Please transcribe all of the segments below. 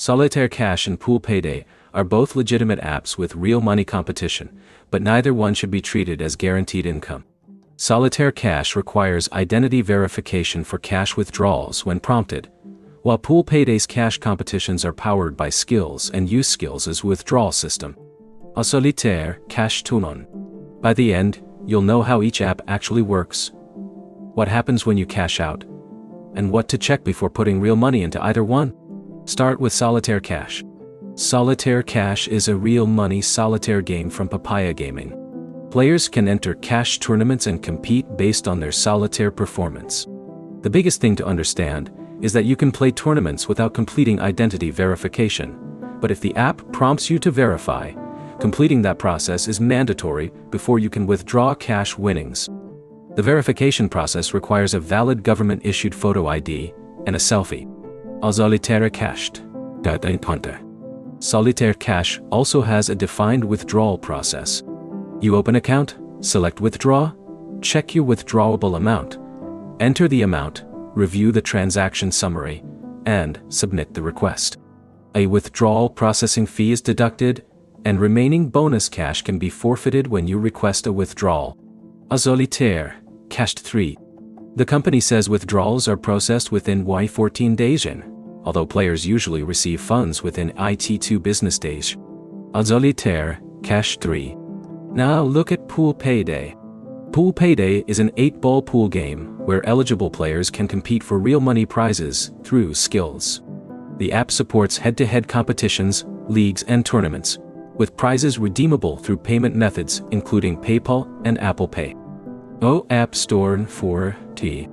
Solitaire Cash and Pool Payday are both legitimate apps with real money competition, but neither one should be treated as guaranteed income. Solitaire Cash requires identity verification for cash withdrawals when prompted, while Pool Payday's cash competitions are powered by skills and use skills as withdrawal system. A Solitaire Cash Tunon. By the end, you'll know how each app actually works, what happens when you cash out, and what to check before putting real money into either one. Start with Solitaire Cash. Solitaire Cash is a real money solitaire game from Papaya Gaming. Players can enter cash tournaments and compete based on their solitaire performance. The biggest thing to understand is that you can play tournaments without completing identity verification, but if the app prompts you to verify, completing that process is mandatory before you can withdraw cash winnings. The verification process requires a valid government-issued photo ID and a selfie. Solitaire Cash. Solitaire Cash also has a defined withdrawal process. You open account, select withdraw, check your withdrawable amount, enter the amount, review the transaction summary, and submit the request. A withdrawal processing fee is deducted, and remaining bonus cash can be forfeited when you request a withdrawal. Solitaire Cash 3. The company says withdrawals are processed within 14 days, although players usually receive funds within 2 business days. Solitaire Cash 3. Now look at Pool Payday. Pool Payday is an 8-ball pool game where eligible players can compete for real money prizes through skills. The app supports head-to-head competitions, leagues, and tournaments, with prizes redeemable through payment methods including PayPal and Apple Pay. App Store 4T.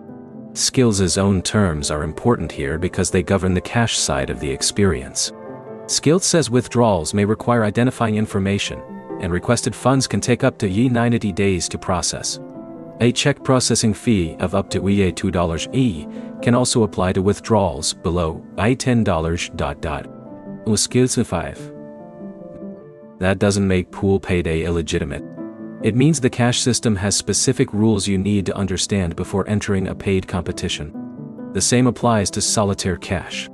Skills' own terms are important here because they govern the cash side of the experience. Skills says withdrawals may require identifying information, and requested funds can take up to 90 days to process. A check processing fee of up to $2 can also apply to withdrawals below $10. Skills 5. That doesn't make Pool Payday illegitimate. It means the cash system has specific rules you need to understand before entering a paid competition. The same applies to Solitaire Cash.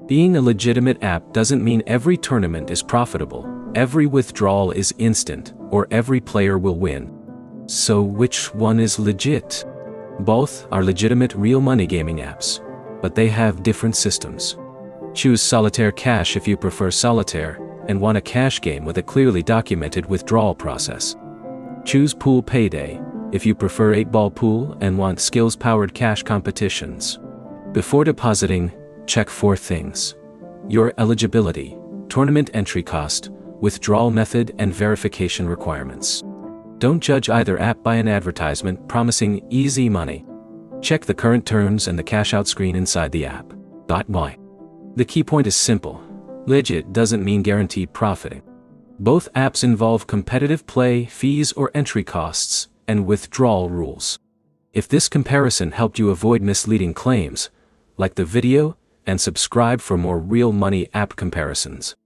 Being a legitimate app doesn't mean every tournament is profitable, every withdrawal is instant, or every player will win. So which one is legit? Both are legitimate real money gaming apps, but they have different systems. Choose Solitaire Cash if you prefer solitaire and want a cash game with a clearly documented withdrawal process. Choose Pool Payday if you prefer 8-ball pool and want skills-powered cash competitions. Before depositing, check 4 things: your eligibility, tournament entry cost, withdrawal method, and verification requirements. Don't judge either app by an advertisement promising easy money. Check the current terms and the cash out screen inside the app. Why? The key point is simple. Legit doesn't mean guaranteed profiting. Both apps involve competitive play, fees or entry costs, and withdrawal rules. If this comparison helped you avoid misleading claims, like the video and subscribe for more real money app comparisons.